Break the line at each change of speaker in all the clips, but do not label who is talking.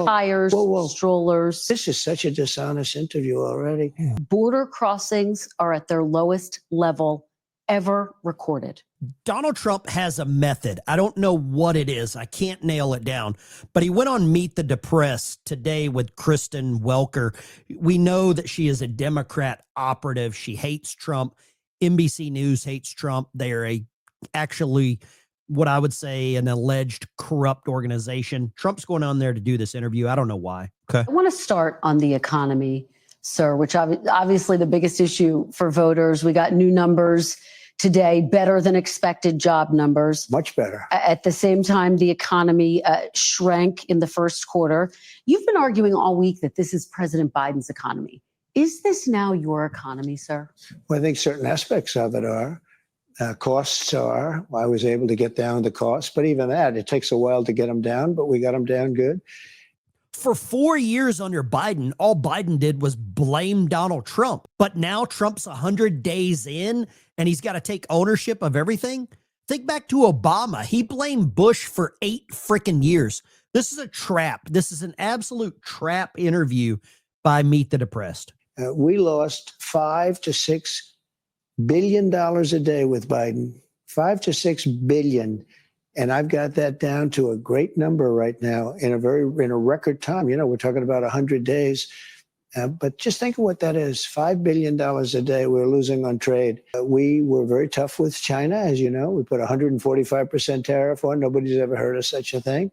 tires, strollers.
This is such a dishonest interview already.
Border crossings are at their lowest level ever recorded.
Donald Trump has a method. I don't know what it is. I can't nail it down. But he went on Meet the Depressed today with Kristen Welker. We know that she is a Democrat operative. She hates Trump. NBC News hates Trump. They are actually what I would say an alleged corrupt organization. Trump's going on there to do this interview. I don't know why. Okay.
I want to start on the economy, sir, which obviously the biggest issue for voters. We got new numbers today, better than expected job numbers.
Much better.
At the same time, the economy shrank in the first quarter. You've been arguing all week that this is President Biden's economy. Is this now your economy, sir?
Well, I think certain aspects of it are. Costs are. I was able to get down the costs, but even that, it takes a while to get them down, but we got them down good.
For 4 years under Biden, all Biden did was blame Donald Trump. But now Trump's 100 days in and he's got to take ownership of everything. Think back to Obama. He blamed Bush for 8 freaking years. This is a trap. This is an absolute trap interview by Meet the Depressed.
We lost $5 to $6 billion a day with Biden. $5 to $6 billion. And I've got that down to a great number right now in a record time. You know, we're talking about 100 days. But just think of what that is. $5 billion a day we're losing on trade. We were very tough with China, as you know. We put 145% tariff on. Nobody's ever heard of such a thing.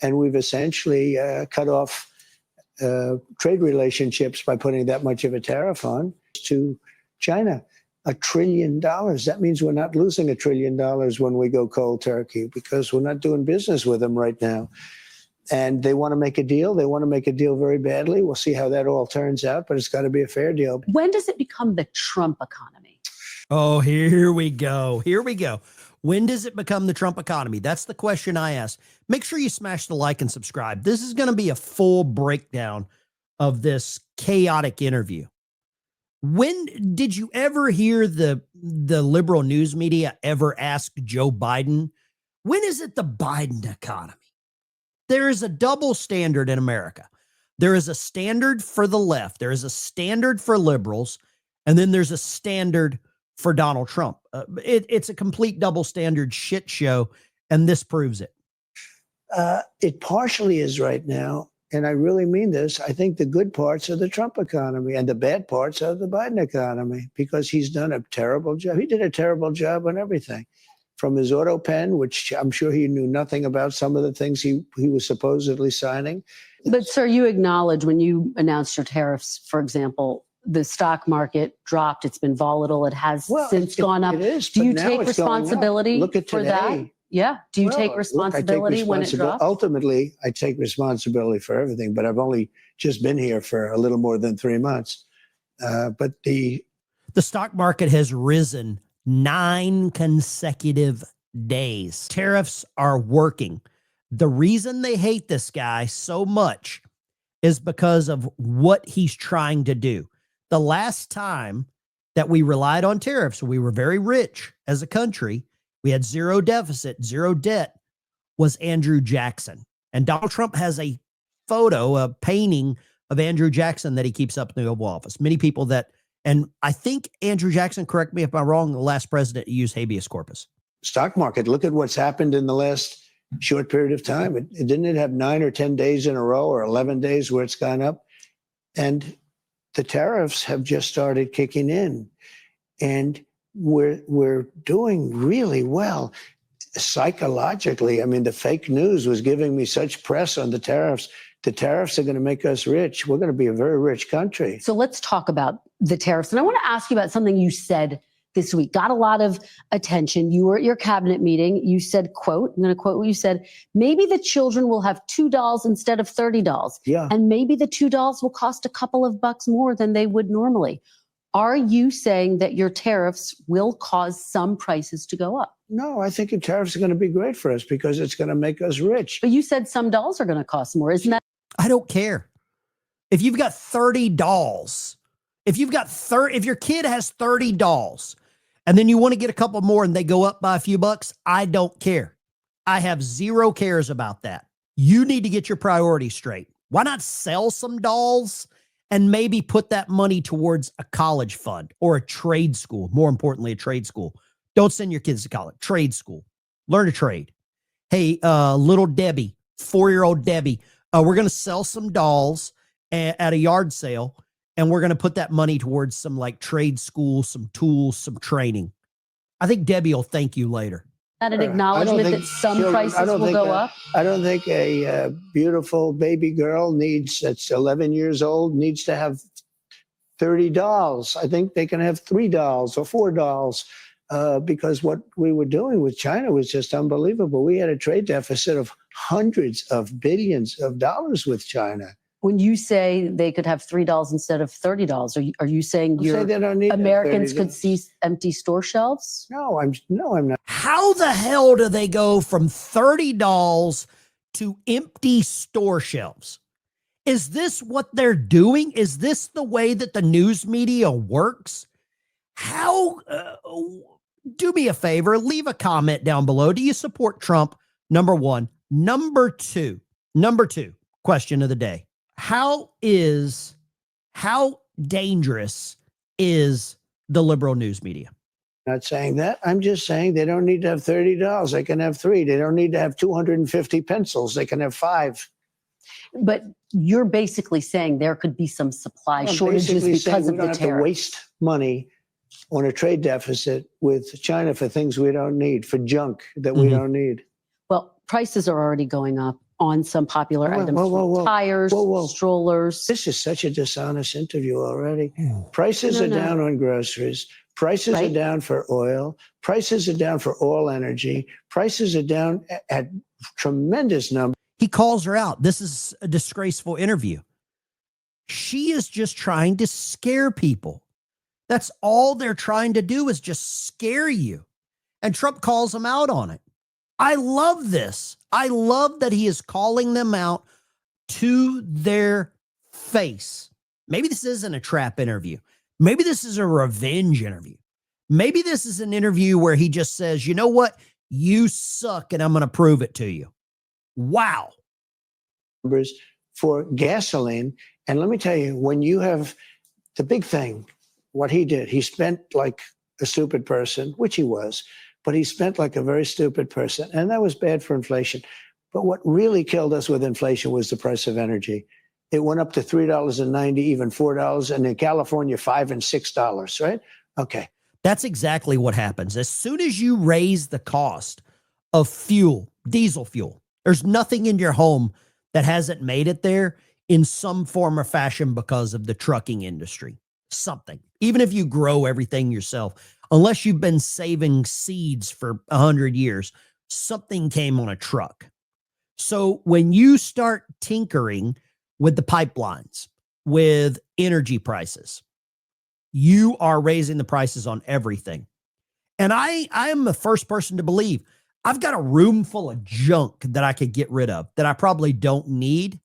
And we've essentially cut off trade relationships by putting that much of a tariff on to China. $1 trillion. That means we're not losing $1 trillion when we go cold turkey because we're not doing business with them right now. And they want to make a deal. They want to make a deal very badly. We'll see how that all turns out, but it's got to be a fair deal.
When does it become the Trump economy?
Oh, here we go. Here we go. When does it become the Trump economy? That's the question I ask. Make sure you smash the like and subscribe. This is going to be a full breakdown of this chaotic interview. When did you ever hear the liberal news media ever ask Joe Biden, when is it the Biden economy? There is a double standard in America. There is a standard for the left. There is a standard for liberals. And then there's a standard for Donald Trump. It's a complete double standard shit show. And this proves it.
It partially is right now. And I really mean this. I think the good parts are the Trump economy and the bad parts are the Biden economy because he's done a terrible job. He did a terrible job on everything. From his auto pen, which I'm sure he knew nothing about some of the things he was supposedly signing.
But, sir, you acknowledge when you announced your tariffs, for example, the stock market dropped. It's been volatile. It has since gone up.
It is,
Do you take responsibility for that? Yeah. Do you take responsibility when it drops?
Ultimately, I take responsibility for everything, but I've only just been here for a little more than 3 months. But the
stock market has risen 9 consecutive days. Tariffs are working. The reason they hate this guy so much is because of what he's trying to do. The last time that we relied on tariffs, we were very rich as a country. We had zero deficit, zero debt, was Andrew Jackson. And Donald Trump has a photo, a painting of Andrew Jackson that he keeps up in the Oval Office. Many people and I think Andrew Jackson, correct me if I'm wrong, the last president used habeas corpus.
Stock market, look at what's happened in the last short period of time. Didn't it have 9 or 10 days in a row or 11 days where it's gone up? And the tariffs have just started kicking in. And we're doing really well psychologically. I mean, the fake news was giving me such press on the tariffs. The tariffs are going to make us rich. We're going to be a very rich country.
So let's talk about the tariffs. And I want to ask you about something you said this week. Got a lot of attention. You were at your cabinet meeting. You said, quote, I'm going to quote what you said, maybe the children will have $2 instead of $30.
Yeah.
And maybe the $2 will cost a couple of bucks more than they would normally. Are you saying that your tariffs will cause some prices to go up?
No, I think your tariffs are going to be great for us because it's going to make us rich.
But you said some dolls are going to cost more. Isn't that?
I don't care. If you've got 30 dolls, if your kid has 30 dolls and then you want to get a couple more and they go up by a few bucks, I don't care. I have zero cares about that. You need to get your priorities straight. Why not sell some dolls and maybe put that money towards a college fund or a trade school? More importantly, a trade school. Don't send your kids to college. Trade school. Learn a trade. Hey, little Debbie, 4-year-old Debbie, we're going to sell some dolls at a yard sale, and we're going to put that money towards some like trade school, some tools, some training. I think Debbie will thank you later.
That an acknowledgement that some prices will go up?
I don't think a beautiful baby girl that's 11 years old needs to have 30 dolls. I think they can have 3 dolls or 4 dolls because what we were doing with China was just unbelievable. We had a trade deficit of hundreds of billions of dollars with China.
When you say they could have 3 dolls instead of 30 dolls, are you saying Americans could see empty store shelves?
No, I'm not.
How the hell do they go from 30 dolls to empty store shelves? Is this what they're doing? Is this the way that the news media works? How? Do me a favor, leave a comment down below. Do you support Trump? Number one. Number two, question of the day. How dangerous is the liberal news media?
Not saying that. I'm just saying they don't need to have 30 dolls. They can have 3. They don't need to have 250 pencils. They can have 5.
But you're basically saying there could be some supply shortages because of the tariff.
We don't have to waste money on a trade deficit with China for things we don't need, for junk that we don't need.
Well, prices are already going up on some popular items, tires, strollers.
This is such a dishonest interview already. Prices are down on groceries. Prices are down for oil. Prices are down for all energy. Prices are down at tremendous numbers.
He calls her out. This is a disgraceful interview. She is just trying to scare people. That's all they're trying to do is just scare you. And Trump calls them out on it. I love this. I love that he is calling them out to their face. Maybe this isn't a trap interview. Maybe this is a revenge interview. Maybe this is an interview where he just says, you know what? You suck and I'm going to prove it to you. Wow.
For gasoline. And let me tell you, when you have the big thing, what he did, he spent like a stupid person, which he was, but he spent like a very stupid person. And that was bad for inflation. But what really killed us with inflation was the price of energy. It went up to $3.90, even $4, and in California, $5 and $6, right? Okay.
That's exactly what happens. As soon as you raise the cost of fuel, diesel fuel, there's nothing in your home that hasn't made it there in some form or fashion because of the trucking industry. Something. Even if you grow everything yourself, unless you've been saving seeds for 100 years, something came on a truck. So when you start tinkering with the pipelines, with energy prices, you are raising the prices on everything. And I am the first person to believe I've got a room full of junk that I could get rid of that I probably don't need.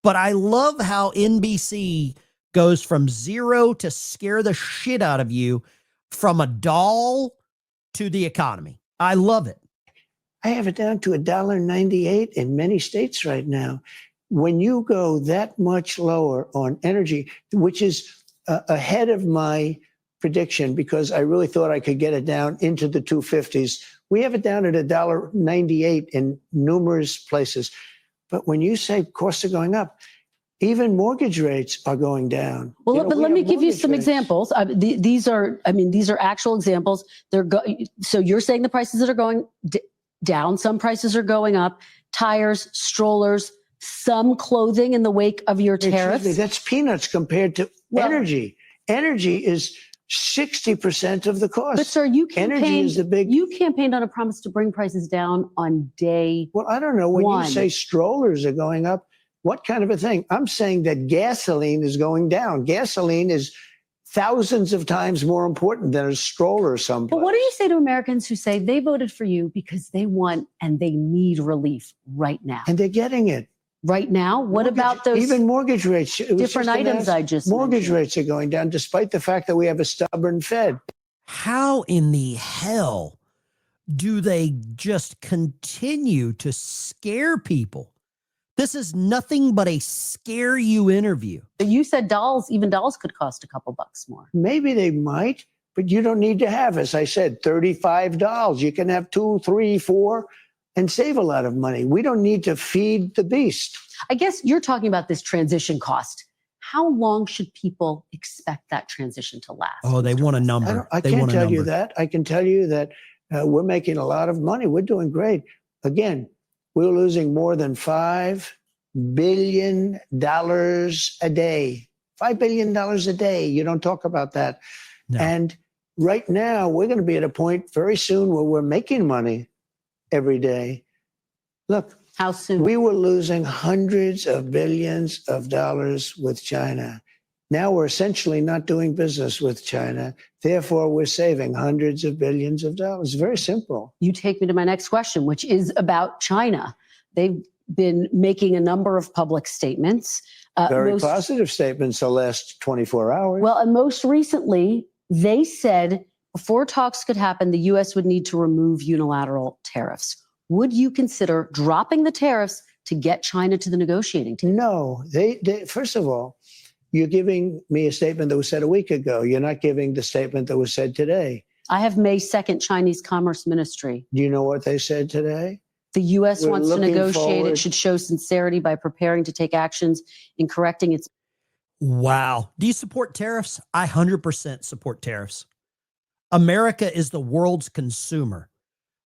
But I love how NBC goes from zero to scare the shit out of you from a doll to the economy. I love it.
I have it down to $1.98 in many states right now. When you go that much lower on energy, which is ahead of my prediction, because I really thought I could get it down into the 250s. We have it down at $1.98 in numerous places. But when you say costs are going up, even mortgage rates are going down.
Well, but let me give you some examples. These are actual examples. So you're saying the prices that are going down, some prices are going up, tires, strollers, some clothing in the wake of your tariffs.
That's peanuts compared to energy. Energy is 60% of the cost.
But sir, you campaigned on a promise to bring prices down on day
Well, I don't know. When you say strollers are going up, what kind of a thing? I'm saying that gasoline is going down. Gasoline is thousands of times more important than a stroller someplace.
But what do you say to Americans who say they voted for you because they want and they need relief right now?
And they're getting it.
Right now? What about those
even mortgage rates?
Different items I just
Mortgage
mentioned.
rates are going down despite the fact that we have a stubborn Fed.
How in the hell do they just continue to scare people? This is nothing but a scare you interview.
You said even dolls could cost a couple bucks more.
Maybe they might, but you don't need to have, as I said, $35. You can have 2, 3, 4 and save a lot of money. We don't need to feed the beast.
I guess you're talking about this transition cost. How long should people expect that transition to last?
Oh, they want a number.
I can't tell you that. I can tell you that we're making a lot of money. We're doing great. Again, we're losing more than $5 billion a day. $5 billion a day. You don't talk about that.
No.
And right now, we're going to be at a point very soon where we're making money every day. Look,
how soon?
We were losing hundreds of billions of dollars with China. Now we're essentially not doing business with China. Therefore, we're saving hundreds of billions of dollars. Very simple.
You take me to my next question, which is about China. They've been making a number of public statements.
Very positive statements the last 24 hours.
Well, and most recently, they said before talks could happen, the U.S. would need to remove unilateral tariffs. Would you consider dropping the tariffs to get China to the negotiating table?
No. They first of all, you're giving me a statement that was said a week ago. You're not giving the statement that was said today.
I have May 2nd Chinese Commerce Ministry.
Do you know what they said today?
The U.S. wants to negotiate.
Forward.
It should show sincerity by preparing to take actions in correcting its.
Wow. Do you support tariffs? I 100% support tariffs. America is the world's consumer.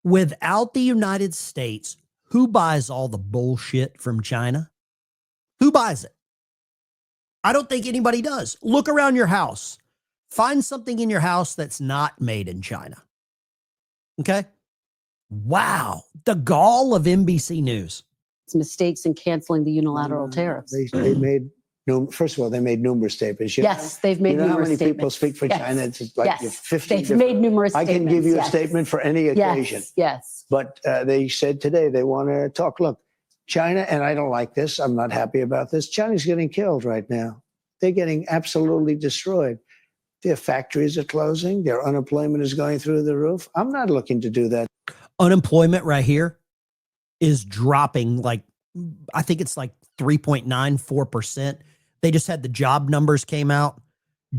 Without the United States, who buys all the bullshit from China? Who buys it? I don't think anybody does. Look around your house. Find something in your house that's not made in China. Okay? Wow. The gall of NBC News.
Mistakes in canceling the unilateral tariffs.
They made, first of all, they made numerous statements.
Yes, they've made numerous
statements.
How many
people speak for China? It's like 50
They've made numerous
I
statements.
can give you a statement for any occasion.
Yes.
But they said today they want to talk. Look, China, and I don't like this. I'm not happy about this. China's getting killed right now. They're getting absolutely destroyed. Their factories are closing. Their unemployment is going through the roof. I'm not looking to do that.
Unemployment right here is dropping like, I think it's like 3.94%. They just had the job numbers came out.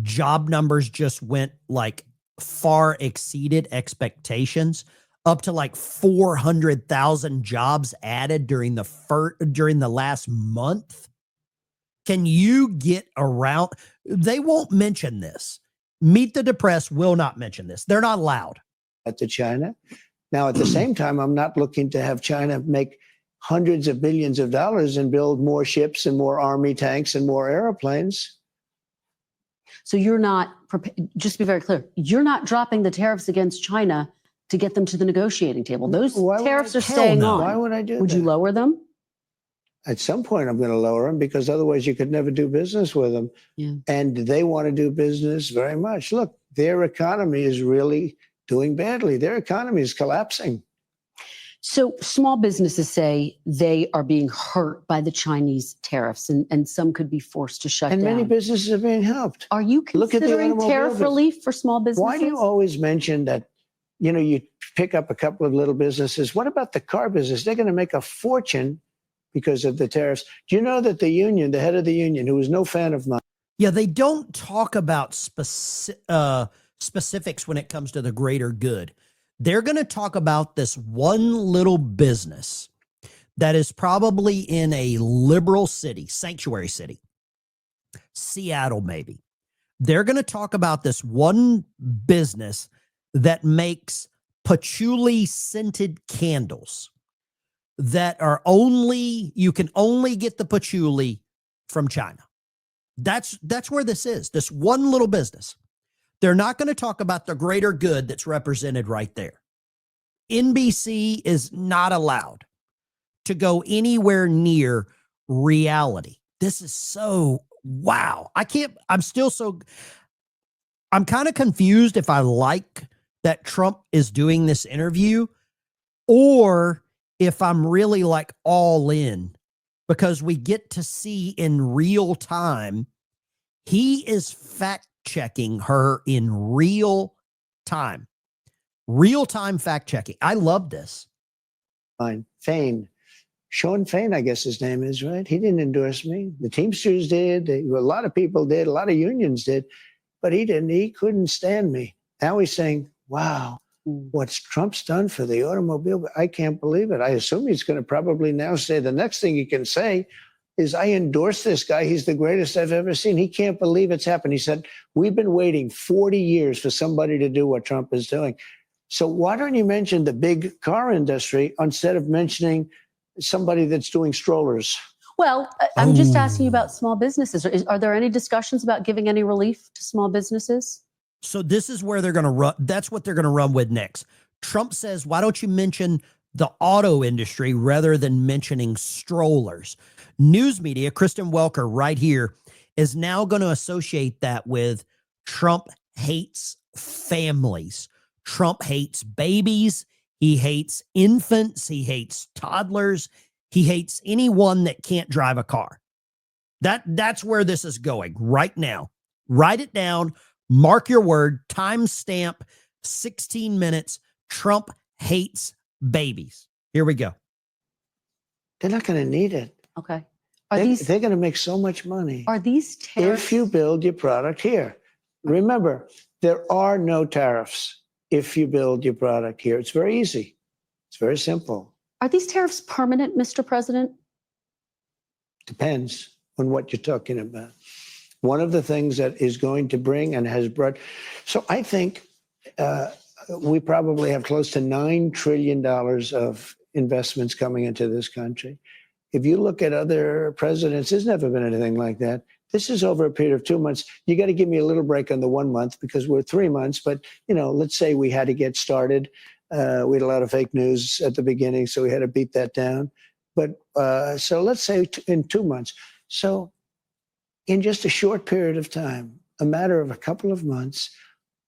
Job numbers just went like far exceeded expectations, up to like 400,000 jobs added during the last month. Can you get around? They won't mention this. Meet the Depressed will not mention this. They're not allowed.
To China. Now, at the same time, I'm not looking to have China make hundreds of billions of dollars and build more ships and more army tanks and more airplanes.
So you're not, just to be very clear, you're not dropping the tariffs against China to get them to the negotiating table. Those tariffs are staying on.
Why would I do that?
Would you lower them?
At some point, I'm going to lower them because otherwise you could never do business with them.
Yeah.
And they want to do business very much. Look, their economy is really doing badly. Their economy is collapsing.
So small businesses say they are being hurt by the Chinese tariffs and some could be forced to shut down.
And many businesses are being helped.
Are you considering tariff relief for small businesses?
Why do you always mention that, you pick up a couple of little businesses? What about the car business? They're going to make a fortune because of the tariffs. Do you know that the union, the head of the union, who is no fan of mine.
Yeah, they don't talk about specifics when it comes to the greater good. They're going to talk about this one little business that is probably in a liberal city, sanctuary city, Seattle maybe. They're going to talk about this one business that makes patchouli scented candles that are you can only get the patchouli from China. That's where this is, this one little business. They're not going to talk about the greater good that's represented right there. NBC is not allowed to go anywhere near reality. This is so, wow. I'm kind of confused if I like that Trump is doing this interview or if I'm really like all in, because we get to see in real time, he is fact checking her in real time. Real-time fact checking. I love this.
Fine. Fain. Sean Fain, I guess his name is, right? He didn't endorse me. The Teamsters did. A lot of people did. A lot of unions did. But he didn't. He couldn't stand me. Now he's saying, wow, what's Trump's done for the automobile? I can't believe it. I assume he's going to probably now say the next thing he can say is, I endorse this guy. He's the greatest I've ever seen. He can't believe it's happened. He said, we've been waiting 40 years for somebody to do what Trump is doing. So why don't you mention the big car industry instead of mentioning somebody that's doing strollers?
Well, I'm just asking you about small businesses. Are there any discussions about giving any relief to small businesses?
So this is where they're going to run. That's what they're going to run with next. Trump says, why don't you mention the auto industry rather than mentioning strollers? News media, Kristen Welker right here, is now going to associate that with Trump hates families. Trump hates babies. He hates infants. He hates toddlers. He hates anyone that can't drive a car. That's where this is going right now. Write it down. Mark your word. Timestamp 16 minutes. Trump hates babies. Here we go.
They're not going to need it.
Okay.
They're going to make so much money.
Are these tariffs?
If you build your product here. Remember, there are no tariffs if you build your product here. It's very easy. It's very simple.
Are these tariffs permanent, Mr. President?
Depends on what you're talking about. One of the things that is going to bring and has brought, so I think we probably have close to $9 trillion of investments coming into this country. If you look at other presidents, there's never been anything like that. This is over a period of 2 months. You got to give me a little break on the 1 month because we're 3 months. But, let's say we had to get started. We had a lot of fake news at the beginning, so we had to beat that down. But so let's say in 2 months. So in just a short period of time, a matter of a couple of months,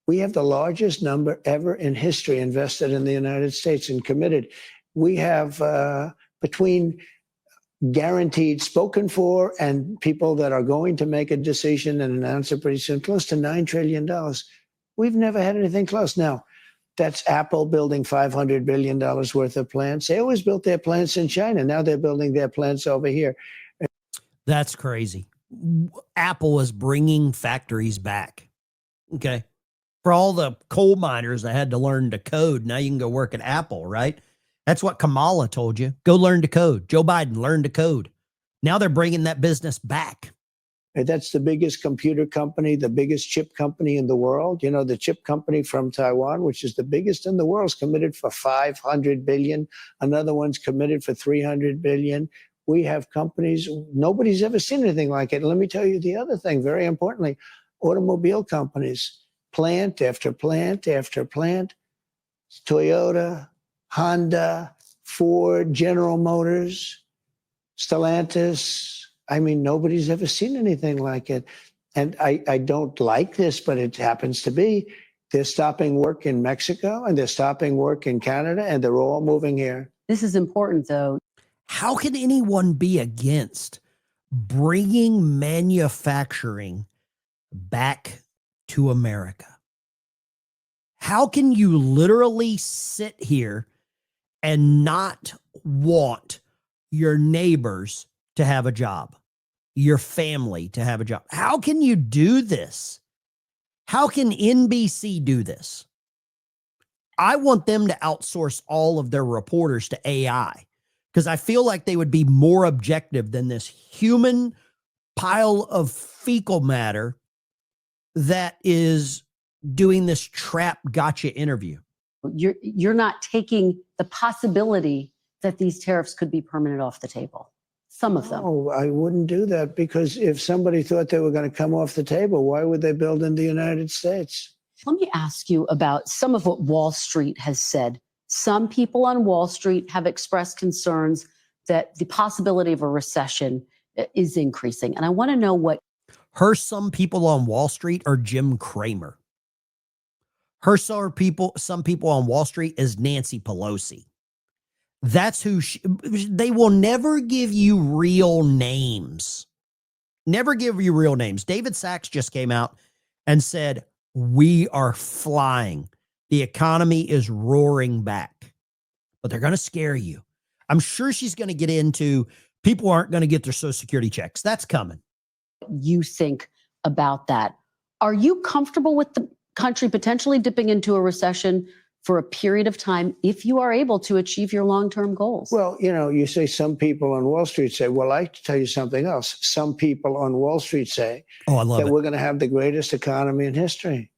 we have the largest number ever in history invested in the United States and committed. We have between guaranteed spoken for and people that are going to make a decision and announce it pretty soon, close to $9 trillion. We've never had anything close. Now, that's Apple building $500 billion worth of plants. They always built their plants in China. Now they're building their plants over here.
That's crazy. Apple is bringing factories back. Okay. For all the coal miners that had to learn to code, now you can go work at Apple, right? That's what Kamala told you. Go learn to code. Joe Biden learned to code. Now they're bringing that business back.
That's the biggest computer company, the biggest chip company in the world. The chip company from Taiwan, which is the biggest in the world, is committed for $500 billion. Another one's committed for $300 billion. We have companies, nobody's ever seen anything like it. And let me tell you the other thing, very importantly, automobile companies, plant after plant after plant, Toyota, Honda, Ford, General Motors, Stellantis. I mean, nobody's ever seen anything like it. And I don't like this, but it happens to be. They're stopping work in Mexico and they're stopping work in Canada and they're all moving here.
This is important, though.
How can anyone be against bringing manufacturing back to America? How can you literally sit here and not want your neighbors to have a job, your family to have a job? How can you do this? How can NBC do this? I want them to outsource all of their reporters to AI because I feel like they would be more objective than this human pile of fecal matter that is doing this trap gotcha interview.
You're not taking the possibility that these tariffs could be permanent off the table. Some of them.
Oh, I wouldn't do that because if somebody thought they were going to come off the table, why would they build in the United States?
Let me ask you about some of what Wall Street has said. Some people on Wall Street have expressed concerns that the possibility of a recession is increasing. And I want to know what
some people on Wall Street are Jim Cramer. Some people on Wall Street is Nancy Pelosi. That's who they will never give you real names. Never give you real names. David Sachs just came out and said, we are flying The economy is roaring back, but they're going to scare you. I'm sure she's going to get into people aren't going to get their Social Security checks. That's coming.
You think about that. Are you comfortable with the country potentially dipping into a recession for a period of time if you are able to achieve your long-term goals?
Well, you say some people on Wall Street say, well, I like to tell you something else. Some people on Wall Street say
I love
that
it.
we're going to have the greatest economy in history.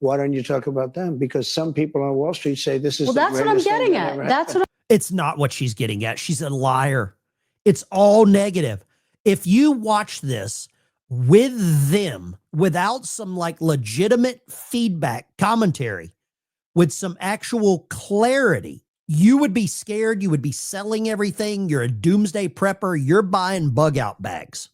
Why don't you talk about them? Because some people on Wall Street say this is
that's what I'm getting at. That's what
It's not what she's getting at. She's a liar. It's all negative. If you watch this with them, without some like legitimate feedback, commentary, with some actual clarity, you would be scared. You would be selling everything. You're a doomsday prepper. You're buying bug out bags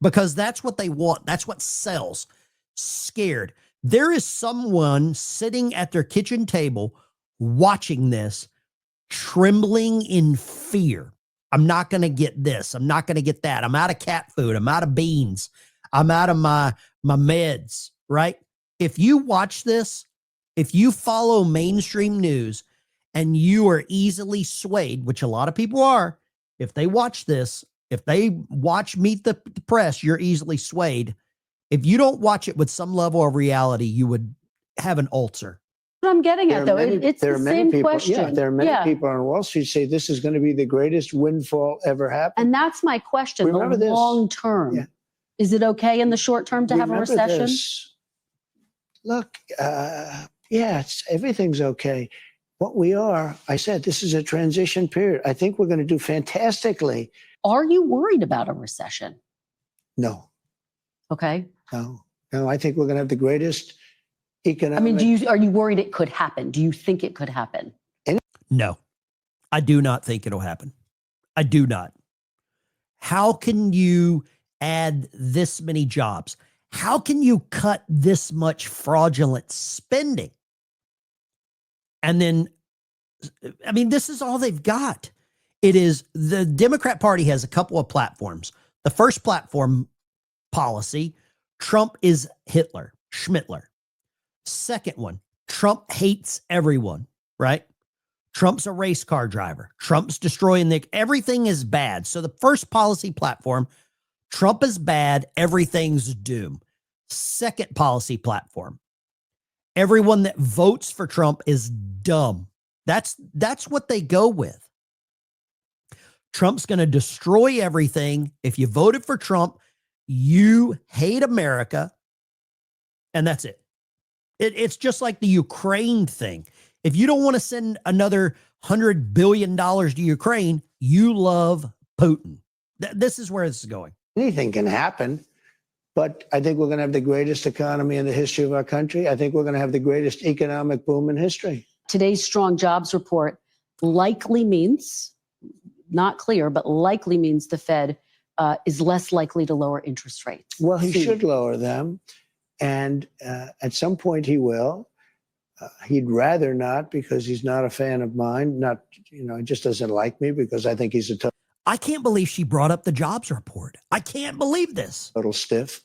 because that's what they want. That's what sells. Scared. There is someone sitting at their kitchen table watching this, trembling in fear. I'm not going to get this. I'm not going to get that. I'm out of cat food. I'm out of beans. I'm out of my meds, right? If you watch this, if you follow mainstream news and you are easily swayed, which a lot of people are, if they watch this, if they watch Meet the Press, you're easily swayed. If you don't watch it with some level of reality, you would have an ulcer.
what I'm getting at, though. It's the same question.
Yeah, there are many people on Wall Street say this is going to be the greatest windfall ever happened.
And that's my question.
Remember
the
this.
long term.
Yeah.
Is it okay in the short term to have a
Remember
recession?
this. Look, everything's okay. What we are, I said, this is a transition period. I think we're going to do fantastically.
Are you worried about a recession?
No.
Okay.
No, I think we're going to have the greatest economic.
I mean, are you worried it could happen? Do you think it could happen?
No, I do not think it'll happen. I do not. How can you add this many jobs? How can you cut this much fraudulent spending? And then, I mean, this is all they've got. It is the Democrat Party has a couple of platforms. The first platform policy, Trump is Hitler, Schmittler. Second one, Trump hates everyone, right? Trump's a race car driver. Trump's destroying everything is bad. So the first policy platform, Trump is bad, everything's doom. Second policy platform, everyone that votes for Trump is dumb. That's what they go with. Trump's going to destroy everything. If you voted for Trump, you hate America, and that's it. It's just like the Ukraine thing. If you don't want to send another $100 billion to Ukraine, you love Putin. This is where this is going.
Anything can happen, but I think we're going to have the greatest economy in the history of our country. I think we're going to have the greatest economic boom in history.
Today's strong jobs report likely means, not clear, but likely means the Fed is less likely to lower interest rates.
Well, he should lower them. And at some point he will. He'd rather not because he's not a fan of mine. He just doesn't like me because I think he's a
I can't believe she brought up the jobs report. I can't believe this.
total stiff.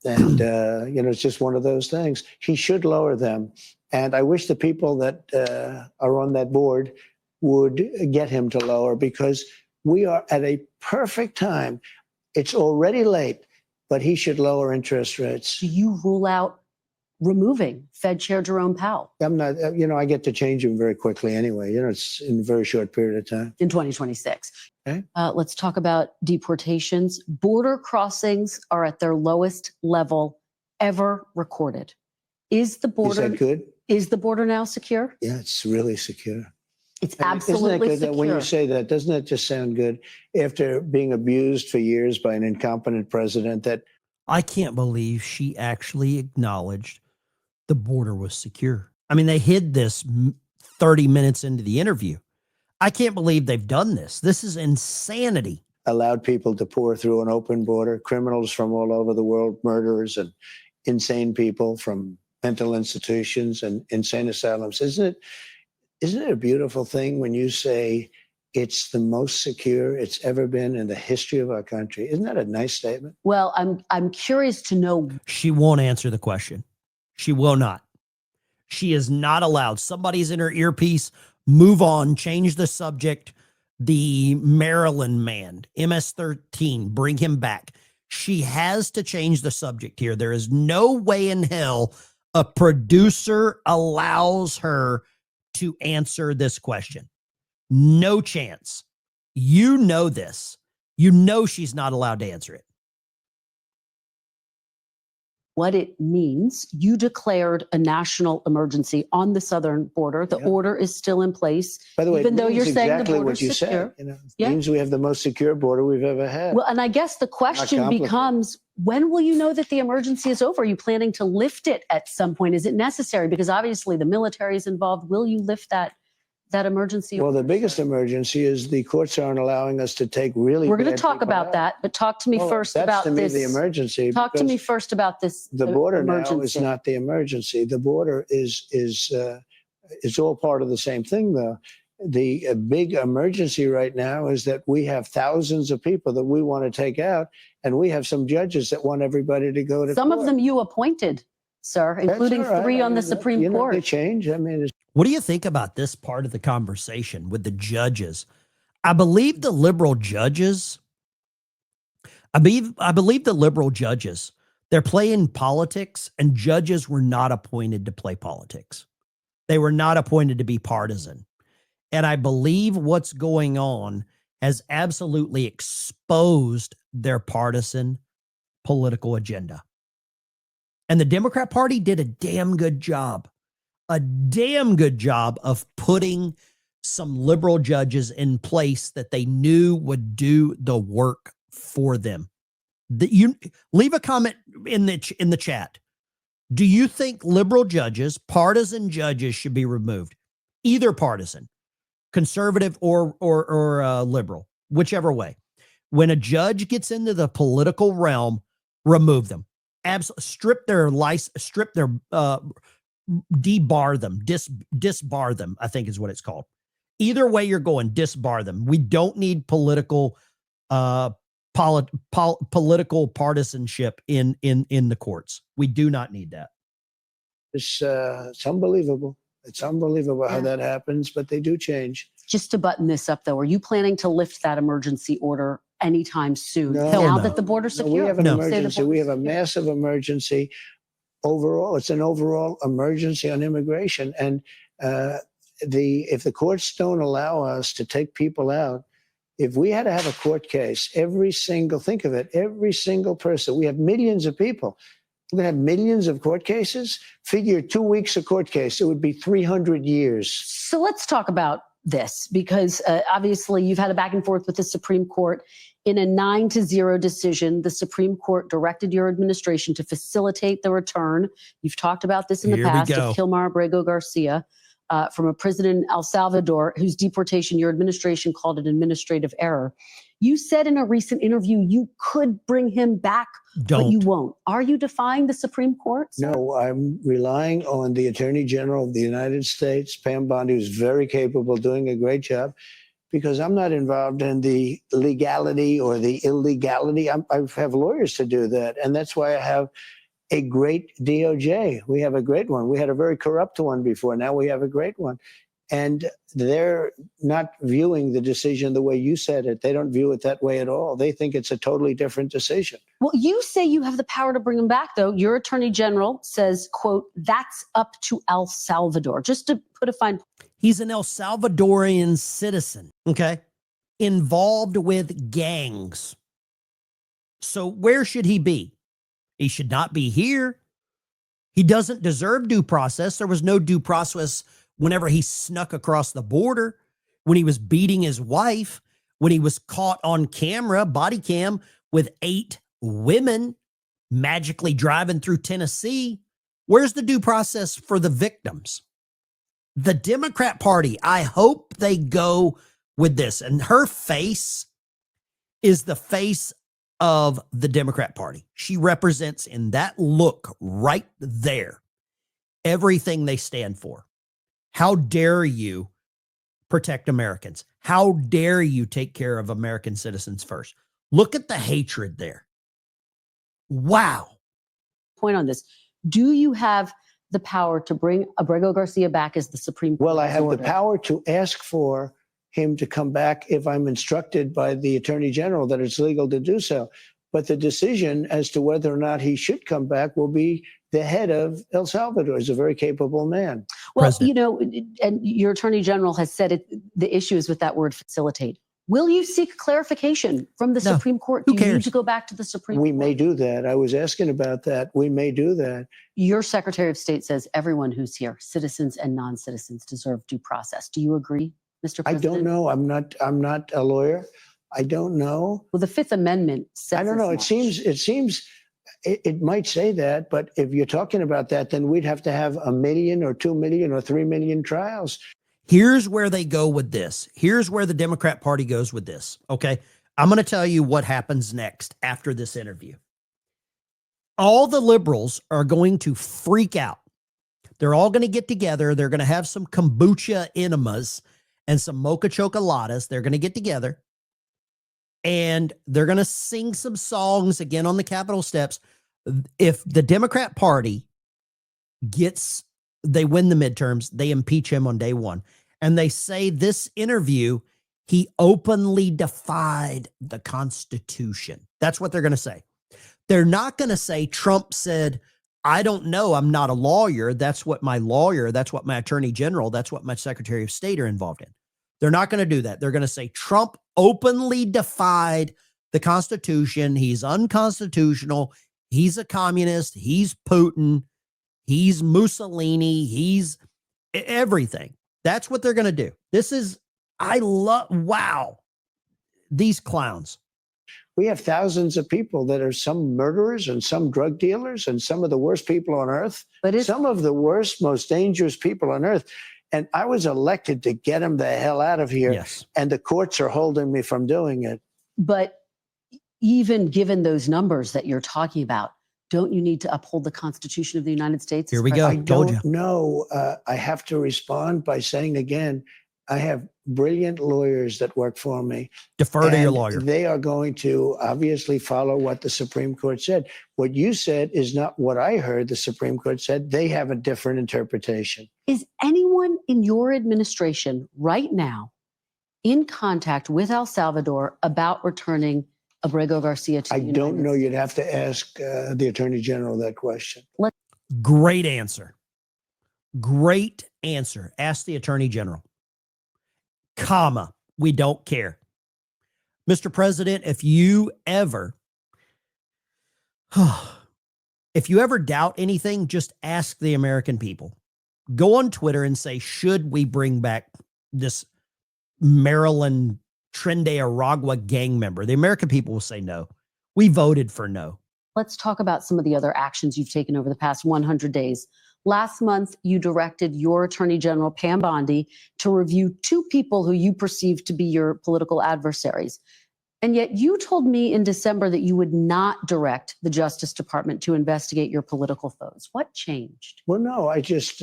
And, it's just one of those things. He should lower them. And I wish the people that are on that board would get him to lower because we are at a perfect time. It's already late, but he should lower interest rates.
Do you rule out removing Fed Chair Jerome Powell?
I'm not, I get to change him very quickly anyway. It's in a very short period of time.
In 2026.
Okay.
Let's talk about deportations. Border crossings are at their lowest level ever recorded. Is the border
Is that good?
Is the border now secure?
Yeah, it's really secure.
It's
Isn't
absolutely
that good
secure.
that when you say that, doesn't that just sound good? After being abused for years by an incompetent president that
I can't believe she actually acknowledged the border was secure. I mean, they hid this 30 minutes into the interview. I can't believe they've done this. This is insanity.
allowed people to pour through an open border, criminals from all over the world, murderers and insane people from mental institutions and insane asylums. Isn't it a beautiful thing when you say it's the most secure it's ever been in the history of our country? Isn't that a nice statement?
Well, I'm curious to know.
She won't answer the question. She will not. She is not allowed. Somebody's in her earpiece. Move on. Change the subject. The Maryland man, MS-13, bring him back. She has to change the subject here. There is no way in hell a producer allows her to answer this question. No chance. You know this. You know she's not allowed to answer it.
What it means. You declared a national emergency on the southern border. The order is still in place.
By the way,
even though
it
you're
means
saying
exactly
the
what you
secure.
said. You know, it means we have the most secure border we've ever had.
Well, and I guess the question becomes, when will you know that the emergency is over? Are you planning to lift it at some point? Is it necessary? Because obviously the military is involved. Will you lift that emergency?
Well, the biggest emergency is the courts aren't allowing us to take really.
We're going to talk about that, but talk to me first about this.
That's to me the emergency.
Talk to me first about this.
The border
emergency.
now is not the emergency. The border is all part of the same thing, though. The big emergency right now is that we have thousands of people that we want to take out, and we have some judges that want everybody to go to
some
court.
of them you appointed, sir, including three on the Supreme Court.
They change. I mean,
what do you think about this part of the conversation with the judges? I believe the liberal judges, they're playing politics, and judges were not appointed to play politics. They were not appointed to be partisan. And I believe what's going on has absolutely exposed their partisan political agenda. And the Democrat Party did a damn good job of putting some liberal judges in place that they knew would do the work for them. You leave a comment in the chat. Do you think liberal judges, partisan judges, should be removed? Either partisan, conservative or liberal, whichever way. When a judge gets into the political realm, remove them. Strip their license, debar them, disbar them, I think is what it's called. Either way you're going, disbar them. We don't need political political partisanship in the courts. We do not need that.
It's unbelievable. It's unbelievable how that happens, but they do change.
Just to button this up, though, are you planning to lift that emergency order anytime soon?
No.
That the border's secure?
We have an emergency. We have a massive emergency overall. It's an overall emergency on immigration. And if the courts don't allow us to take people out, if we had to have a court case, every single person, we have millions of people. We're going to have millions of court cases. Figure 2 weeks a court case. It would be 300 years. So
let's talk about this, because obviously you've had a back and forth with the Supreme Court. In a 9-0 decision, the Supreme Court directed your administration to facilitate the return. You've talked about this in the past of Kilmar Abrego Garcia from a prison in El Salvador, whose deportation your administration called an administrative error. You said in a recent interview you could bring him back, but you won't. Are you defying the Supreme Court? Sir?
No, I'm relying on the Attorney General of the United States, Pam Bondi, who's very capable, doing a great job, because I'm not involved in the legality or the illegality. I have lawyers to do that, and that's why I have a great DOJ. We have a great one. We had a very corrupt one before. Now we have a great one. And they're not viewing the decision the way you said it. They don't view it that way at all. They think it's a totally different decision.
Well, you say you have the power to bring him back, though. Your attorney general says, quote, that's up to El Salvador. Just to put a fine.
He's an El Salvadorian citizen, okay, involved with gangs. So where should he be? He should not be here. He doesn't deserve due process. There was no due process whenever he snuck across the border, when he was beating his wife, when he was caught on camera, body cam, with 8 women magically driving through Tennessee. Where's the due process for the victims? The Democrat Party, I hope they go with this. And her face is the face of the Democrat Party. She represents, in that look right there, everything they stand for. How dare you protect Americans? How dare you take care of American citizens first? Look at the hatred there. Wow.
Point on this. Do you have the power to bring Abrego Garcia back as the Supreme Court?
Well, I have the
ordered?
power to ask for him to come back if I'm instructed by the Attorney General that it's legal to do so. But the decision as to whether or not he should come back will be the head of El Salvador. He's a very capable man.
Well,
President.
you know, and your Attorney General has said it, the issue is with that word facilitate. Will you seek clarification from the
No.
Supreme Court?
Who
Do you
cares?
need to go back to the Supreme
We
Court?
may do that. I was asking about that. We may do that.
Your Secretary of State says everyone who's here, citizens and non-citizens, deserve due process. Do you agree, Mr.
I
President?
don't know. I'm not a lawyer. I don't know.
Well, the Fifth Amendment says
I don't know.
as
It
much.
seems it might say that, but if you're talking about that, then we'd have to have 1 million or 2 million or 3 million trials.
Here's where they go with this. Here's where the Democrat Party goes with this. Okay. I'm going to tell you what happens next after this interview. All the liberals are going to freak out. They're all going to get together. They're going to have some kombucha enemas and some mocha chocolatas. They're going to get together and they're going to sing some songs again on the Capitol steps. If the Democrat Party they win the midterms, they impeach him on day one. And they say this interview, he openly defied the Constitution. That's what they're going to say. They're not going to say Trump said, I don't know, I'm not a lawyer. That's what my Attorney General, that's what my Secretary of State are involved in. They're not going to do that. They're going to say Trump openly defied the Constitution. He's unconstitutional. He's a communist. He's Putin. He's Mussolini. He's everything. That's what they're going to do. Wow. These clowns.
We have thousands of people that are some murderers and some drug dealers and some of the worst people on earth.
But
Some of the worst, most dangerous people on earth. And I was elected to get them the hell out of here.
Yes.
And the courts are holding me from doing it.
But even given those numbers that you're talking about, don't you need to uphold the Constitution of the United States?
Here we go.
I
Told
don't know. I have to respond by saying again, I have brilliant lawyers that work for me.
Defer to your
and
lawyer.
They are going to obviously follow what the Supreme Court said. What you said is not what I heard the Supreme Court said. They have a different interpretation.
Is anyone in your administration right now in contact with El Salvador about returning Abrego Garcia to
I
the United
don't know.
States?
You'd have to ask the Attorney General that question.
Great answer. Great answer. Ask the Attorney General. Comma, we don't care. Mr. President, if you ever doubt anything, just ask the American people. Go on Twitter and say, should we bring back this Maryland Trende Aragua gang member? The American people will say no. We voted for no.
Let's talk about some of the other actions you've taken over the past 100 days. Last month, you directed your Attorney General, Pam Bondi, to review 2 people who you perceived to be your political adversaries. And yet you told me in December that you would not direct the Justice Department to investigate your political foes. What changed?
Well, no, I just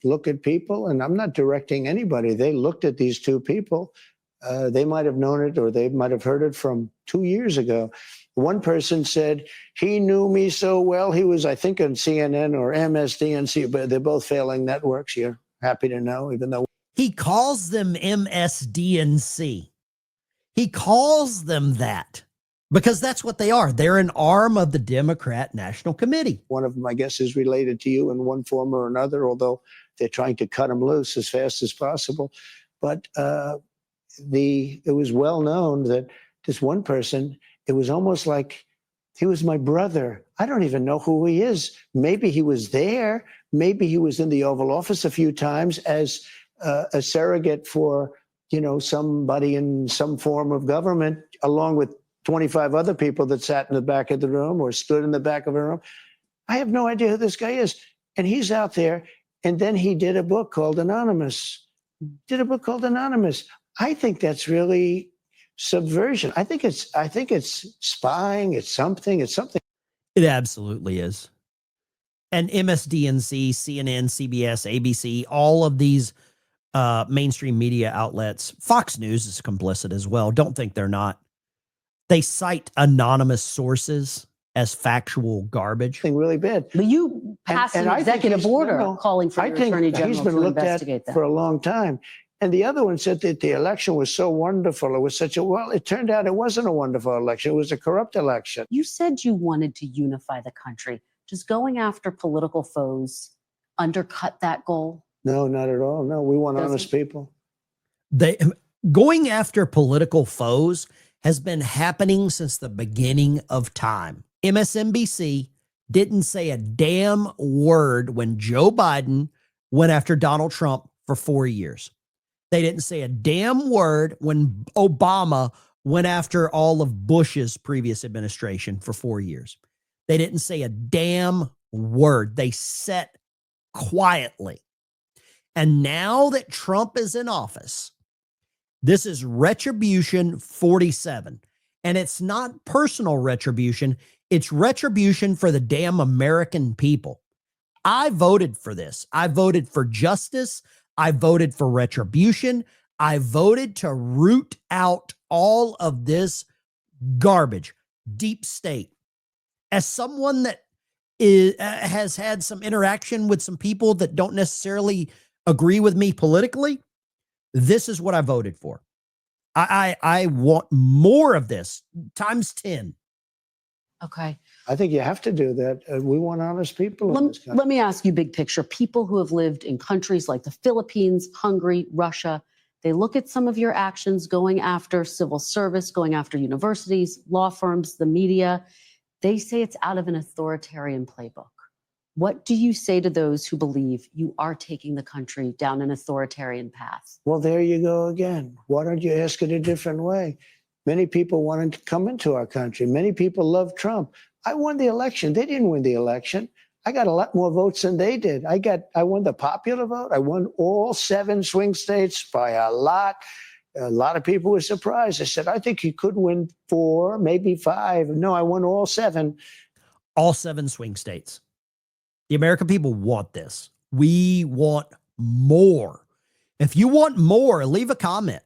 look at people, and I'm not directing anybody. They looked at these 2 people. They might have known it or they might have heard it from 2 years ago. One person said, he knew me so well. He was, I think, on CNN or MSNBC, but they're both failing networks. You're happy to know, even though.
He calls them MSDNC. He calls them that because that's what they are. They're an arm of the Democrat National Committee.
One of them, I guess, is related to you in one form or another, although they're trying to cut him loose as fast as possible. But it was well known that this one person, it was almost like he was my brother. I don't even know who he is. Maybe he was there. Maybe he was in the Oval Office a few times as a surrogate for, somebody in some form of government, along with 25 other people that sat in the back of the room or stood in the back of a room. I have no idea who this guy is. And he's out there. And then he did a book called Anonymous. I think that's really subversion. I think it's spying. It's something.
It absolutely is. And MSDNC, CNN, CBS, ABC, all of these mainstream media outlets, Fox News is complicit as well. Don't think they're not. They cite anonymous sources as factual garbage.
Really bad.
But you pass
and
an
I think
executive
he's-
order
no,
calling for
I
the
think
attorney
he's
general
been
to
looked at
investigate them.
for a long time. And the other one said that the election was so wonderful. It was such a, well, it turned out it wasn't a wonderful election. It was a corrupt election.
You said you wanted to unify the country. Does going after political foes undercut that goal?
No, not at all. No, we want
Doesn't?
honest people.
They going after political foes has been happening since the beginning of time. MSNBC didn't say a damn word when Joe Biden went after Donald Trump for 4 years. They didn't say a damn word when Obama went after all of Bush's previous administration for 4 years. They didn't say a damn word. They sat quietly. And now that Trump is in office, this is retribution 47. And it's not personal retribution. It's retribution for the damn American people. I voted for this. I voted for justice. I voted for retribution. I voted to root out all of this garbage, deep state. As someone that has had some interaction with some people that don't necessarily agree with me politically, this is what I voted for. I want more of this times 10.
Okay.
I think you have to do that. We want honest people in this country.
Let me ask you big picture. People who have lived in countries like the Philippines, Hungary, Russia, they look at some of your actions going after civil service, going after universities, law firms, the media. They say it's out of an authoritarian playbook. What do you say to those who believe you are taking the country down an authoritarian path?
Well, there you go again. Why don't you ask it a different way? Many people wanted to come into our country. Many people love Trump. I won the election. They didn't win the election. I got a lot more votes than they did. I won the popular vote. I won all 7 swing states by a lot. A lot of people were surprised. I said, I think you could win 4, maybe 5. No, I won all 7.
All 7 swing states. The American people want this. We want more. If you want more, leave a comment.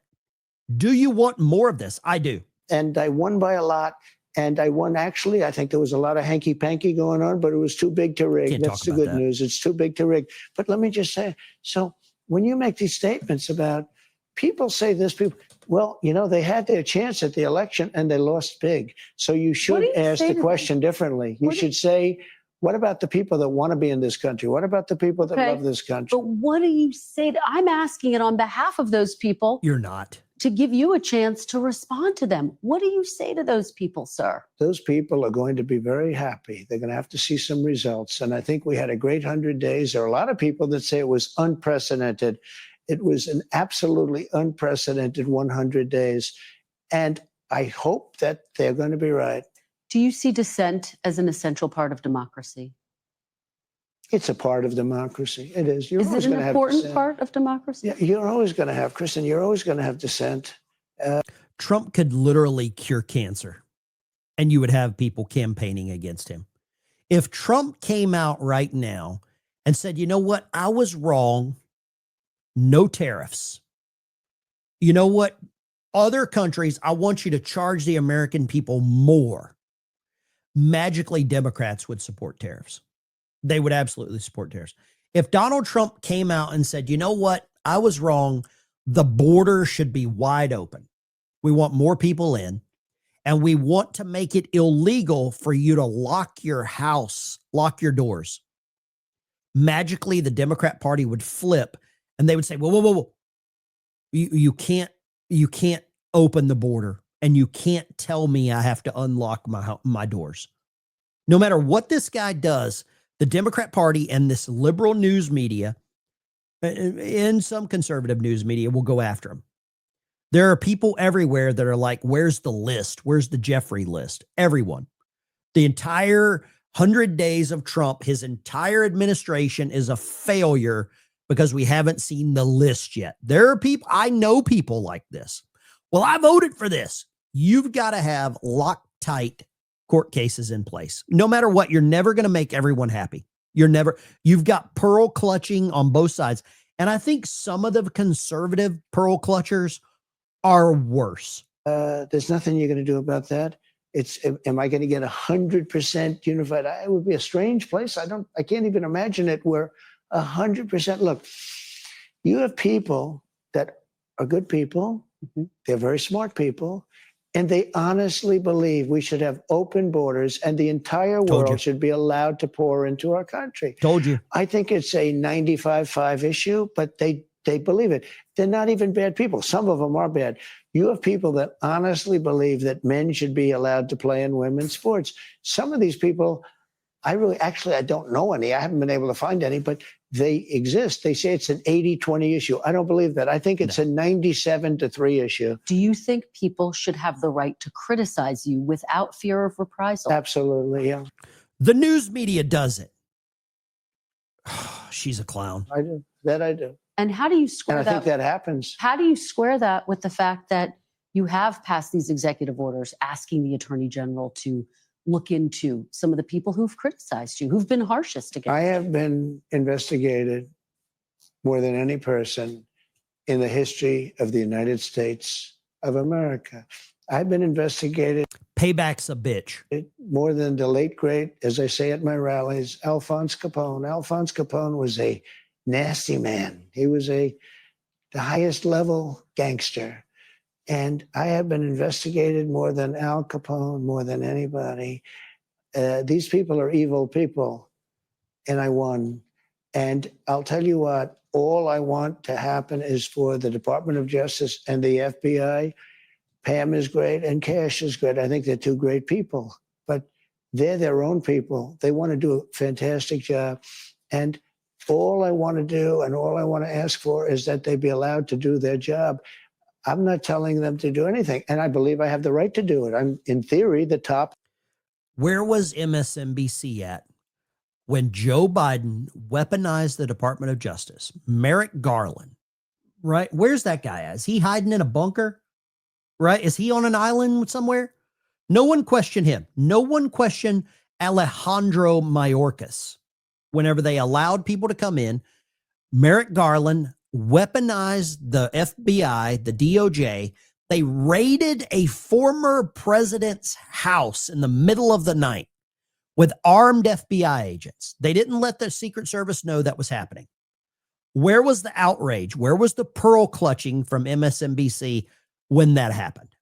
Do you want more of this? I do.
And I won by a lot. And I won, actually, I think there was a lot of hanky-panky going on, but it was too big to rig.
Can't
That's
talk
the
about
good
that.
news. It's too big to rig. But let me just say, so when you make these statements about people say this, people, well, you know, they had their chance at the election and they lost big. So you should
do you
ask
say
the
to them?
question differently. You should say, what about the people that want to be in this country? What about the people that
Okay,
love this country?
But what do you say? I'm asking it on behalf of those people
You're not.
to give you a chance to respond to them. What do you say to those people, sir?
Those people are going to be very happy. They're going to have to see some results. And I think we had a great 100 days. There are a lot of people that say it was unprecedented. It was an absolutely unprecedented 100 days. And I hope that they're going to be right.
Do you see dissent as an essential part of democracy?
It's a part of democracy. It is. You're
Is
always
it an
going to have
important
dissent.
part of democracy?
Yeah, you're always going to have, Kristen, you're always going to have dissent.
Trump could literally cure cancer, and you would have people campaigning against him. If Trump came out right now and said, you know what, I was wrong, no tariffs. You know what, other countries, I want you to charge the American people more. Magically, Democrats would support tariffs. They would absolutely support tariffs. If Donald Trump came out and said, you know what, I was wrong, the border should be wide open. We want more people in, and we want to make it illegal for you to lock your house, lock your doors. Magically, the Democrat Party would flip, and they would say, whoa. You can't open the border, and you can't tell me I have to unlock my doors. No matter what this guy does, the Democrat Party and this liberal news media and some conservative news media will go after him. There are people everywhere that are like, where's the list? Where's the Jeffrey list? Everyone. The entire 100 days of Trump, his entire administration is a failure because we haven't seen the list yet. There are people, I know people like this. Well, I voted for this. You've got to have Loctite court cases in place. No matter what, you're never going to make everyone happy. You've got pearl clutching on both sides. And I think some of the conservative pearl clutchers are worse.
There's nothing you're going to do about that. am I going to get 100% unified? It would be a strange place. I can't even imagine it where 100%. Look, you have people that are good people.
Mm-hmm.
They're very smart people. And they honestly believe we should have open borders and the entire world should be allowed to pour into our country.
Told you.
I think it's a 95-5 issue, but they believe it. They're not even bad people. Some of them are bad. You have people that honestly believe that men should be allowed to play in women's sports. Some of these people, I don't know any. I haven't been able to find any, but they exist. They say it's an 80-20 issue. I don't believe that. I think it's a 97-3 issue.
Do you think people should have the right to criticize you without fear of reprisal?
Absolutely, yeah.
The news media does it. She's a clown.
I do. That I do.
And how do you square
and I think that happens.
How do you square that with the fact that you have passed these executive orders asking the Attorney General to look into some of the people who've criticized you, who've been harshest against you?
I have been investigated more than any person in the history of the United States of America. I've been investigated.
Payback's a bitch.
More than the late, great, as I say at my rallies, Alphonse Capone. Alphonse Capone was a nasty man. He was the highest level gangster. And I have been investigated more than Al Capone, more than anybody. These people are evil people, and I won. And I'll tell you what, all I want to happen is for the Department of Justice and the FBI. Pam is great and Cash is great. I think they're two great people, but they're their own people. They want to do a fantastic job. And all I want to do and all I want to ask for is that they be allowed to do their job. I'm not telling them to do anything. And I believe I have the right to do it. I'm, in theory, the top.
Where was MSNBC at when Joe Biden weaponized the Department of Justice? Merrick Garland, right? Where's that guy at? Is he hiding in a bunker? Right? Is he on an island somewhere? No one questioned him. No one questioned Alejandro Mayorkas. Whenever they allowed people to come in, Merrick Garland weaponized the FBI, the DOJ. They raided a former president's house in the middle of the night with armed FBI agents. They didn't let the Secret Service know that was happening. Where was the outrage? Where was the pearl clutching from MSNBC when that happened?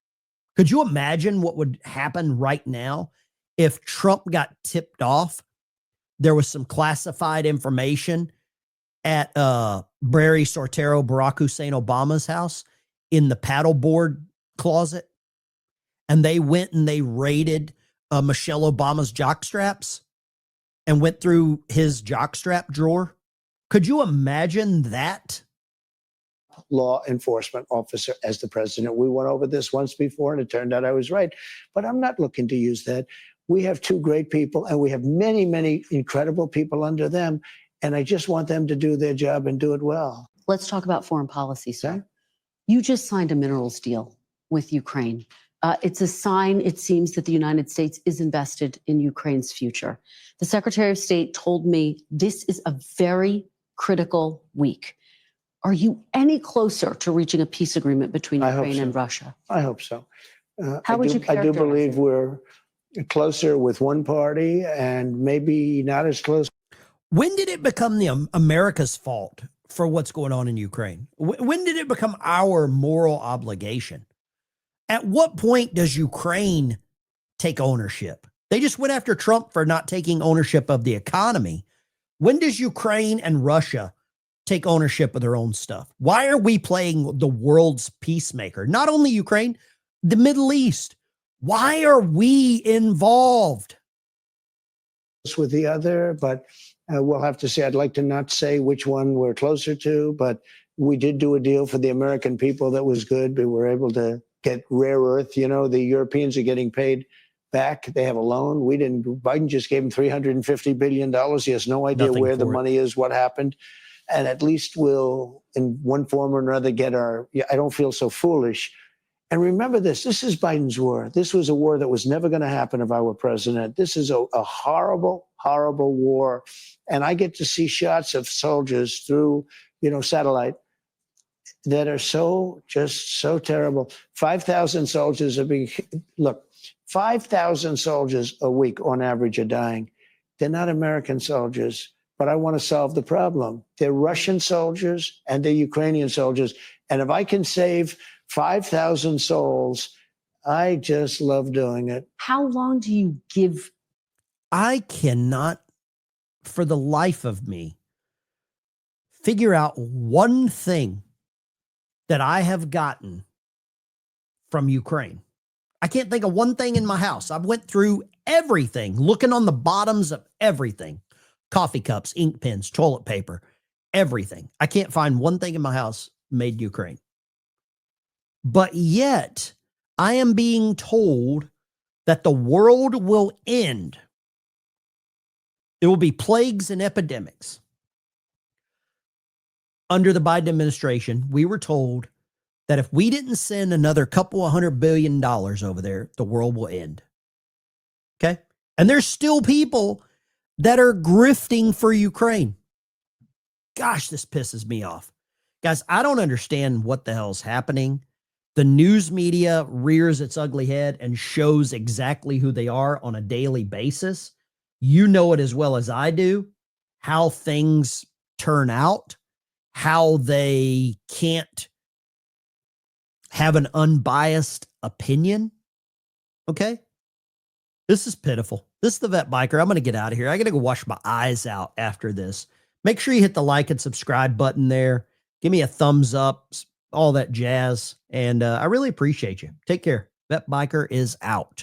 Could you imagine what would happen right now if Trump got tipped off? There was some classified information at Barry Soetoro, Barack Hussein Obama's house in the paddleboard closet. And they went and they raided Michelle Obama's jockstraps and went through his jockstrap drawer. Could you imagine that?
Law enforcement officer as the president. We went over this once before and it turned out I was right. But I'm not looking to use that. We have two great people and we have many, many incredible people under them. And I just want them to do their job and do it well.
Let's talk about foreign policy, sir. Okay. You just signed a minerals deal with Ukraine. It's a sign, it seems, that the United States is invested in Ukraine's future. The Secretary of State told me this is a very critical week. Are you any closer to reaching a peace agreement between Ukraine and Russia?
I hope so.
How would you characterize
I do believe we're closer with one party and maybe not as close.
When did it become the America's fault for what's going on in Ukraine? When did it become our moral obligation? At what point does Ukraine take ownership? They just went after Trump for not taking ownership of the economy. When does Ukraine and Russia take ownership of their own stuff? Why are we playing the world's peacemaker? Not only Ukraine, the Middle East. Why are we involved?
With the other, but we'll have to say, I'd like to not say which one we're closer to, but we did do a deal for the American people that was good. We were able to get rare earth. You know, the Europeans are getting paid back. They have a loan. We didn't. Biden just gave him $350 billion. He has no idea where the money is, what happened. And at least we'll, in one form or another, get our, I don't feel so foolish. And remember this is Biden's war. This was a war that was never going to happen if I were president. This is a horrible, horrible war. And I get to see shots of soldiers through, satellite that are so terrible. 5,000 soldiers are being, look, 5,000 soldiers a week on average are dying. They're not American soldiers, but I want to solve the problem. They're Russian soldiers and they're Ukrainian soldiers. And if I can save 5,000 souls, I just love doing it.
How long do you give?
I cannot, for the life of me, figure out one thing that I have gotten from Ukraine. I can't think of one thing in my house. I've went through everything, looking on the bottoms of everything. Coffee cups, ink pens, toilet paper, everything. I can't find one thing in my house made in Ukraine. But yet, I am being told that the world will end. There will be plagues and epidemics. Under the Biden administration, we were told that if we didn't send another couple of $100 billion over there, the world will end. Okay? And there's still people that are grifting for Ukraine. Gosh, this pisses me off. Guys, I don't understand what the hell's happening. The news media rears its ugly head and shows exactly who they are on a daily basis. You know it as well as I do, how things turn out, how they can't have an unbiased opinion. Okay? This is pitiful. This is the Vet Biker. I'm going to get out of here. I got to go wash my eyes out after this. Make sure you hit the like and subscribe button there. Give me a thumbs up, all that jazz. And I really appreciate you. Take care. Vet Biker is out.